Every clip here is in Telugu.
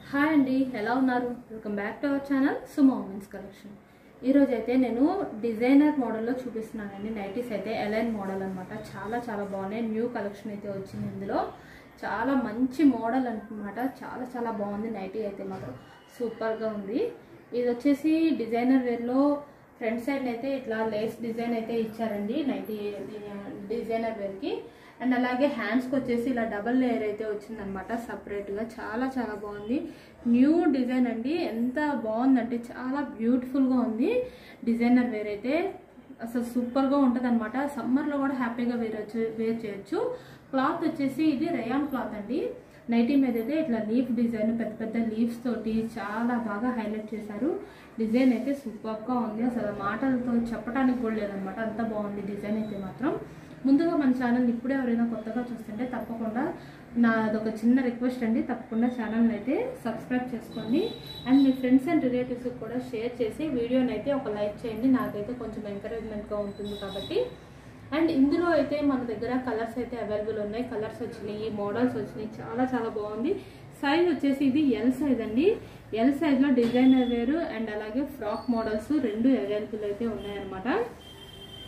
హాయ్ అండి, ఎలా ఉన్నారు? Welcome back to our channel Suma women's collection. ఈరోజు అయితే నేను డిజైనర్ మోడల్లో చూపిస్తున్నానండి. నైటీస్ అయితే ఎలైన్ మోడల్ అనమాట. చాలా చాలా బాగున్నాయి. న్యూ కలెక్షన్ అయితే వచ్చింది. ఇందులో చాలా మంచి మోడల్ అనమాట. చాలా చాలా బాగుంది. నైటీ అయితే మాత్రం సూపర్గా ఉంది. ఇది వచ్చేసి డిజైనర్ వేర్లో ఫ్రంట్ సైడ్ అయితే ఇట్లా లేస్ డిజైన్ అయితే ఇచ్చారండి నైటీ డిజైనర్ వేర్కి. అండ్ అలాగే హ్యాండ్స్కి వచ్చేసి ఇలా డబల్ లేయర్ అయితే వచ్చిందనమాట సపరేట్గా. చాలా చాలా బాగుంది. న్యూ డిజైన్ అండి. ఎంత బాగుందంటే చాలా బ్యూటిఫుల్గా ఉంది. డిజైనర్ వేర్ అయితే అసలు సూపర్గా ఉంటుంది అనమాట. సమ్మర్లో కూడా హ్యాపీగా వేర్ చేయొచ్చు. క్లాత్ వచ్చేసి ఇది రేయాన్ క్లాత్ అండి. నైటీ మీద అయితే ఇట్లా లీఫ్ డిజైన్ పెద్ద పెద్ద లీవ్స్ తోటి చాలా బాగా హైలైట్ చేశారు. డిజైన్ అయితే సూపర్గా ఉంది. అసలు మాటలతో చెప్పడానికి కూడా లేదనమాట. అంత బాగుంది డిజైన్ అయితే మాత్రం. ముందుగా మన ఛానల్ని ఇప్పుడే ఎవరైనా కొత్తగా చూస్తుంటే తప్పకుండా నాదొక చిన్న రిక్వెస్ట్ అండి, తప్పకుండా ఛానల్ని అయితే సబ్స్క్రైబ్ చేసుకోండి. అండ్ మీ ఫ్రెండ్స్ అండ్ రిలేటివ్స్కి కూడా షేర్ చేసి వీడియోని అయితే ఒక లైక్ చేయండి. నాకైతే కొంచెం ఎంకరేజ్మెంట్గా ఉంటుంది కాబట్టి. అండ్ ఇందులో అయితే మన దగ్గర కలర్స్ అయితే అవైలబుల్ ఉన్నాయి. కలర్స్ వచ్చినాయి, మోడల్స్ వచ్చినాయి. చాలా చాలా బాగుంది. సైజ్ వచ్చేసి ఇది ఎల్ సైజ్ అండి. ఎల్ సైజ్లో డిజైనర్ వేరు అండ్ అలాగే ఫ్రాక్ మోడల్స్ రెండు అవైలబుల్ అయితే ఉన్నాయన్నమాట.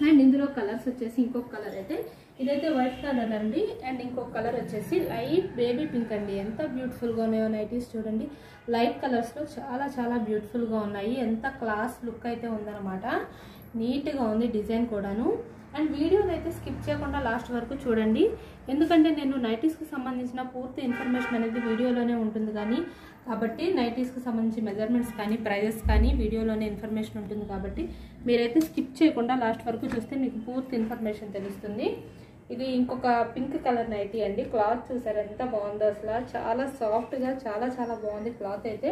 అండ్ ఇందులో కలర్స్ వచ్చేసి ఇంకొక కలర్ అయితే ఇదైతే వైట్ కలర్ అండి. అండ్ ఇంకొక కలర్ వచ్చేసి లైట్ బేబీ పింక్ అండి. ఎంత బ్యూటిఫుల్గా ఉన్నాయో నైటీస్ చూడండి. లైట్ కలర్స్లో చాలా చాలా బ్యూటిఫుల్గా ఉన్నాయి. ఎంత క్లాస్ లుక్ అయితే ఉందన్నమాట. నీట్గా ఉంది డిజైన్ కూడాను. అండ్ వీడియోని అయితే స్కిప్ చేయకుండా లాస్ట్ వరకు చూడండి. ఎందుకంటే నేను నైటీస్కి సంబంధించిన పూర్తి ఇన్ఫర్మేషన్ అనేది వీడియోలోనే ఉంటుంది కాబట్టి నైటీస్కి సంబంధించి మెజర్మెంట్స్ కానీ ప్రైజెస్ కానీ వీడియోలోనే ఇన్ఫర్మేషన్ ఉంటుంది కాబట్టి మీరైతే స్కిప్ చేయకుండా లాస్ట్ వరకు చూస్తే మీకు పూర్తి ఇన్ఫర్మేషన్ తెలుస్తుంది. ఇది ఇంకొక పింక్ కలర్ నైటీ అండి. క్లాత్ చూసారు ఎంత బాగుందో. అసలు చాలా సాఫ్ట్గా చాలా చాలా బాగుంది. క్లాత్ అయితే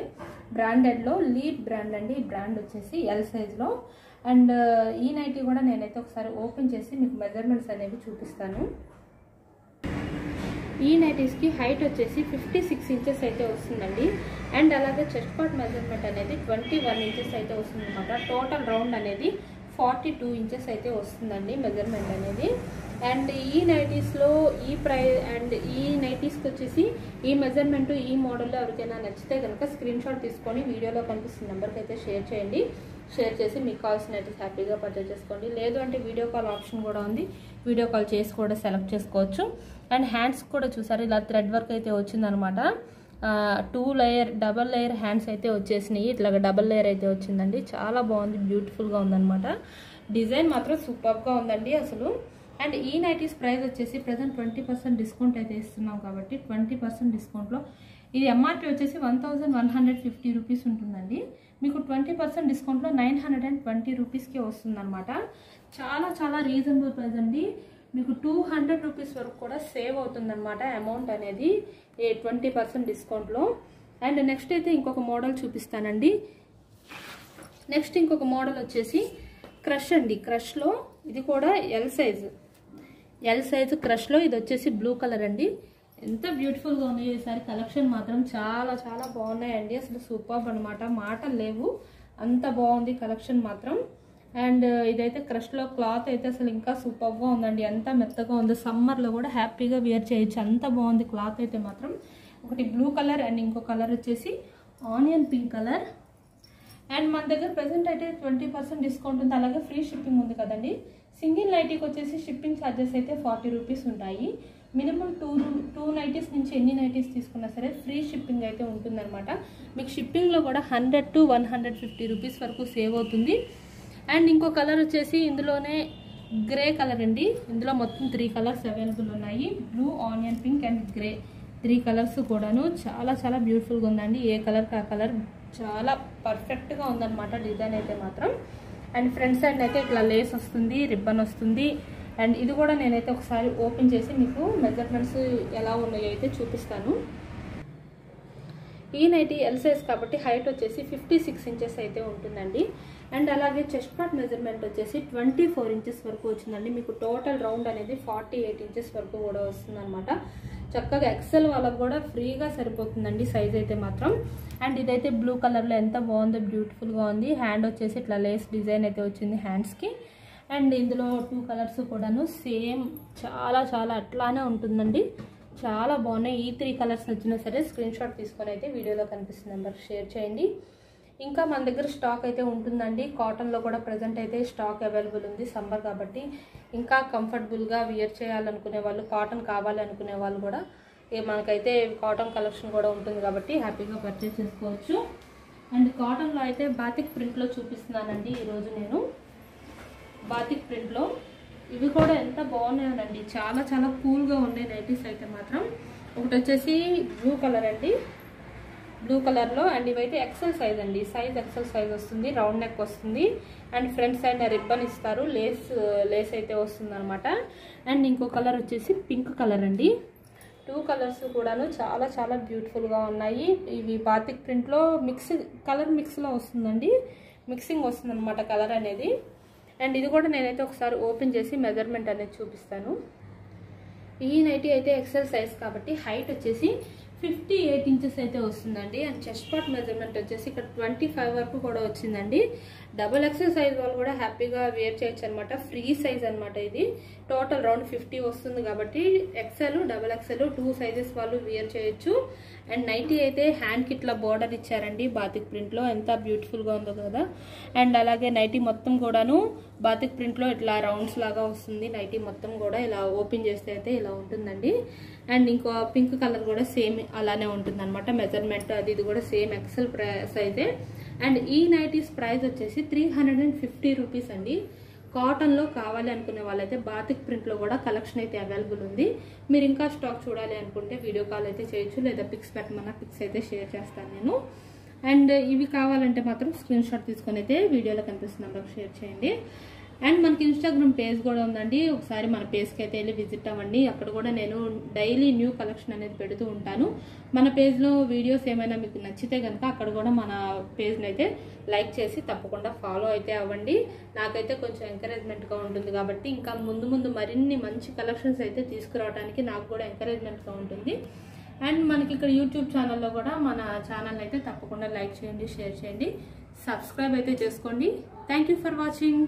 బ్రాండెడ్లో లీడ్ బ్రాండ్ అండి. ఈ బ్రాండ్ వచ్చేసి ఎల్ సైజ్లో. అండ్ ఈ నైటీ కూడా నేనైతే ఒకసారి ఓపెన్ చేసి మీకు మెజర్మెంట్స్ అనేవి చూపిస్తాను. ఈ నైటీస్కి హైట్ వచ్చేసి 56 ఇంచెస్ అయితే వస్తుందండి. అండ్ అలాగే చెస్ట్ పార్ట్ మెజర్మెంట్ అనేది 21 ఇంచెస్ అయితే వస్తుందన్నమాట. టోటల్ రౌండ్ అనేది 42 ఇంచెస్ అయితే వస్తుందండి మెజర్మెంట్ అనేది. అండ్ ఈ నైటీస్లో ఈ నైటీస్కి వచ్చేసి ఈ మెజర్మెంట్ ఈ మోడల్లో ఎవరికైనా నచ్చితే కనుక స్క్రీన్ షాట్ తీసుకొని వీడియోలో కనిపిస్తున్న నెంబర్కి అయితే షేర్ చేయండి. షేర్ చేసి మీకు కావాల్సిన నైటీస్ హ్యాపీగా పర్చేస్ చేసుకోండి. లేదు అంటే వీడియో కాల్ ఆప్షన్ కూడా ఉంది. వీడియో కాల్ చేసి కూడా సెలెక్ట్ చేసుకోవచ్చు. అండ్ హ్యాండ్స్ కూడా చూసారు ఇలా థ్రెడ్ వర్క్ అయితే వచ్చిందనమాట. 2 లేయర్ డబల్ లేయర్ హ్యాండ్స్ అయితే వచ్చేసినాయి. ఇట్లా డబల్ లేయర్ అయితే వచ్చిందండి. చాలా బాగుంది. బ్యూటిఫుల్గా ఉందన్నమాట. డిజైన్ మాత్రం సూపర్గా ఉందండి అసలు. అండ్ ఈ నైటీస్ ప్రైస్ వచ్చేసి ప్రజెంట్ 20% డిస్కౌంట్ అయితే ఇస్తున్నాం కాబట్టి 20% డిస్కౌంట్లో ఇది ఎంఆర్పి వచ్చేసి 1150 రూపీస్ ఉంటుందండి. మీకు 20% డిస్కౌంట్లో 920 రూపీస్కి వస్తుందన్నమాట. చాలా చాలా రీజనబుల్ ప్రైస్ అండి. మీకు 200 రూపీస్ వరకు కూడా సేవ్ అవుతుందన్నమాట అమౌంట్ అనేది 20% డిస్కౌంట్లో. అండ్ నెక్స్ట్ అయితే ఇంకొక మోడల్ చూపిస్తానండి. నెక్స్ట్ ఇంకొక మోడల్ వచ్చేసి క్రష్ అండి. క్రష్లో ఇది కూడా ఎల్ సైజు క్రష్లో ఇది వచ్చేసి బ్లూ కలర్ అండి. ఎంత బ్యూటిఫుల్గా ఉన్నాయి. ఈసారి కలెక్షన్ మాత్రం చాలా చాలా బాగున్నాయండి. అసలు సూపర్ అనమాట. మాటలు లేవు, అంత బాగుంది కలెక్షన్ మాత్రం. అండ్ ఇదైతే క్రష్లో క్లాత్ అయితే అసలు ఇంకా సూపర్గా ఉందండి. అంత మెత్తగా ఉంది. సమ్మర్లో కూడా హ్యాపీగా వేర్ చేయొచ్చు. అంత బాగుంది క్లాత్ అయితే మాత్రం. ఒకటి బ్లూ కలర్ అండ్ ఇంకో కలర్ వచ్చేసి ఆనియన్ పింక్ కలర్. అండ్ మన దగ్గర ప్రెసెంట్ అయితే 20% డిస్కౌంట్ ఉంది. అలాగే ఫ్రీ షిప్పింగ్ ఉంది కదండి. సింగిల్ నైటీకి వచ్చేసి షిప్పింగ్ ఛార్జెస్ అయితే 40 రూపీస్ ఉంటాయి. మినిమం 2 నైటీస్ నుంచి ఎన్ని నైటీస్ తీసుకున్నా సరే ఫ్రీ షిప్పింగ్ అయితే ఉంటుందన్నమాట. మీకు షిప్పింగ్లో కూడా 100 to 150 రూపీస్ వరకు సేవ్ అవుతుంది. అండ్ ఇంకో కలర్ వచ్చేసి ఇందులోనే గ్రే కలర్ అండి. ఇందులో మొత్తం 3 కలర్స్ అవైలబుల్ ఉన్నాయి. Blue, onion pink and grey 3 colours కూడాను చాలా చాలా బ్యూటిఫుల్గా ఉందండి. ఏ కలర్కి ఆ కలర్ చాలా పర్ఫెక్ట్గా ఉందన్నమాట డిజైన్ అయితే మాత్రం. అండ్ ఫ్రంట్ సైడ్ అయితే ఇట్లా లేస్ వస్తుంది, రిబ్బన్ వస్తుంది. అండ్ ఇది కూడా నేనైతే ఒకసారి ఓపెన్ చేసి మీకు మెజర్మెంట్స్ ఎలా ఉన్నాయో అయితే చూపిస్తాను. ఈ నైటీ ఎల్ సైజ్ కాబట్టి హైట్ వచ్చేసి 56 ఇంచెస్ అయితే ఉంటుందండి. అండ్ అలాగే చెస్ట్ పార్ట్ మెజర్మెంట్ వచ్చేసి 24 ఇంచెస్ వరకు వచ్చిందండి. మీకు టోటల్ రౌండ్ అనేది 48 ఇంచెస్ వరకు కూడా వస్తుంది అనమాట. చక్కగా ఎక్సెల్ వాళ్ళకు కూడా ఫ్రీగా సరిపోతుందండి సైజ్ అయితే మాత్రం. అండ్ ఇదైతే బ్లూ కలర్లో ఎంత బాగుందో, బ్యూటిఫుల్గా ఉంది. హ్యాండ్ వచ్చేసి ఇట్లా లేస్ డిజైన్ అయితే వచ్చింది హ్యాండ్స్కి. అండ్ ఇందులో 2 కలర్స్ కూడాను సేమ్ చాలా చాలా అట్లానే ఉంటుందండి. చాలా బాగున్నాయి. ఈ 3 కలర్స్ నచ్చినా సరే స్క్రీన్ షాట్ తీసుకొని అయితే వీడియోలో కనిపిస్తున్న నెంబర్ షేర్ చేయండి. ఇంకా మన దగ్గర స్టాక్ అయితే ఉంటుందండి. కాటన్లో కూడా ప్రజెంట్ అయితే స్టాక్ అవైలబుల్ ఉంది. సమ్మర్ కాబట్టి ఇంకా కంఫర్టబుల్గా వియర్ చేయాలనుకునే వాళ్ళు, కాటన్ కావాలి అనుకునే వాళ్ళు కూడా మనకైతే కాటన్ కలెక్షన్ కూడా ఉంటుంది కాబట్టి హ్యాపీగా పర్చేస్ చేసుకోవచ్చు. అండ్ కాటన్లో అయితే బాతిక్ ప్రింట్లో చూపిస్తున్నానండి ఈరోజు నేను. బాతిక్ ప్రింట్లో ఇవి కూడా ఎంత బాగున్నాయోనండి. చాలా చాలా కూల్గా ఉండే నైటీస్ అయితే మాత్రం. ఒకటి వచ్చేసి బ్లూ కలర్ అండి, బ్లూ కలర్లో. అండ్ ఇవైతే ఎక్సెల్ సైజ్ అండి. ఎక్సెల్ సైజ్ వస్తుంది, రౌండ్ నెక్ వస్తుంది. అండ్ ఫ్రంట్ సైడ్ రిబ్బన్ ఇస్తారు, లేస్ అయితే వస్తుంది అనమాట. అండ్ ఇంకో కలర్ వచ్చేసి పింక్ కలర్ అండి. 2 కలర్స్ కూడాను చాలా చాలా బ్యూటిఫుల్గా ఉన్నాయి. ఇవి బాతిక్ ప్రింట్లో కలర్ మిక్స్లో వస్తుందండి. మిక్సింగ్ వస్తుంది అనమాట కలర్ అనేది. అండ్ ఇది కూడా నేనైతే ఒకసారి ఓపెన్ చేసి మెజర్మెంట్ అనేది చూపిస్తాను. ఈ నైటీ అయితే ఎక్సెల్ సైజ్ కాబట్టి హైట్ వచ్చేసి 58 ఇంచెస్ అయితే వస్తుందండి. అండ్ చెస్ట్ పార్ట్ మెజర్మెంట్ వచ్చేసి ఇక్కడ 25 వరకు కూడా వచ్చిందండి. డబుల్ ఎక్సెల్ సైజ్ వాళ్ళు కూడా హ్యాపీగా వేర్ చేయొచ్చు అనమాట. ఫ్రీ సైజ్ అనమాట ఇది. టోటల్ రౌండ్ 50 వస్తుంది కాబట్టి ఎక్సెల్, డబుల్ ఎక్సెల్ 2 సైజెస్ వాళ్ళు వేర్ చేయొచ్చు. అండ్ నైటీ అయితే హ్యాండ్కి ఇట్లా బోర్డర్ ఇచ్చారండి బాతిక్ ప్రింట్లో. ఎంత బ్యూటిఫుల్గా ఉందో కదా. అండ్ అలాగే నైటీ మొత్తం కూడాను బాతిక్ ప్రింట్లో ఇట్లా రౌండ్స్ లాగా వస్తుంది. నైటీ మొత్తం కూడా ఇలా ఓపెన్ చేస్తే అయితే ఇలా ఉంటుందండి. అండ్ ఇంకో పింక్ కలర్ కూడా సేమ్ అలానే ఉంటుంది అనమాట. మెజర్మెంట్ అది ఇది కూడా సేమ్ ఎక్సెల్ సైజే. అండ్ ఈ నైటీస్ ప్రైస్ వచ్చేసి 350 రూపీస్ అండి. కాటన్లో కావాలి అనుకునే వాళ్ళైతే బాతిక్ ప్రింట్లో కూడా కలెక్షన్ అయితే అవైలబుల్ ఉంది. మీరు ఇంకా స్టాక్ చూడాలి అనుకుంటే వీడియో కాల్ అయితే చేయొచ్చు, లేదా పిక్స్ పెట్టమన్నా పిక్స్ అయితే షేర్ చేస్తాను నేను. అండ్ ఇవి కావాలంటే మాత్రం స్క్రీన్ షాట్ తీసుకొని అయితే వీడియోలో కనిపిస్తున్న నెంబర్కి షేర్ చేయండి. అండ్ మనకి ఇన్స్టాగ్రామ్ పేజ్ కూడా ఉందండి. ఒకసారి మన పేజ్కి అయితే వెళ్ళి విజిట్ అవ్వండి. అక్కడ కూడా నేను డైలీ న్యూ కలెక్షన్ అనేది పెడుతూ ఉంటాను. మన పేజ్లో వీడియోస్ ఏమైనా మీకు నచ్చితే కనుక అక్కడ కూడా మన పేజ్ని అయితే లైక్ చేసి తప్పకుండా ఫాలో అయితే అవ్వండి. నాకైతే కొంచెం ఎంకరేజ్మెంట్గా ఉంటుంది కాబట్టి ఇంకా ముందు మరిన్ని మంచి కలెక్షన్స్ అయితే తీసుకురావడానికి నాకు కూడా ఎంకరేజ్మెంట్గా ఉంటుంది. అండ్ మనకి ఇక్కడ యూట్యూబ్ ఛానల్లో కూడా మన ఛానల్ అయితే తప్పకుండా లైక్ చేయండి, షేర్ చేయండి, సబ్స్క్రైబ్ అయితే చేసుకోండి. Thank you for watching.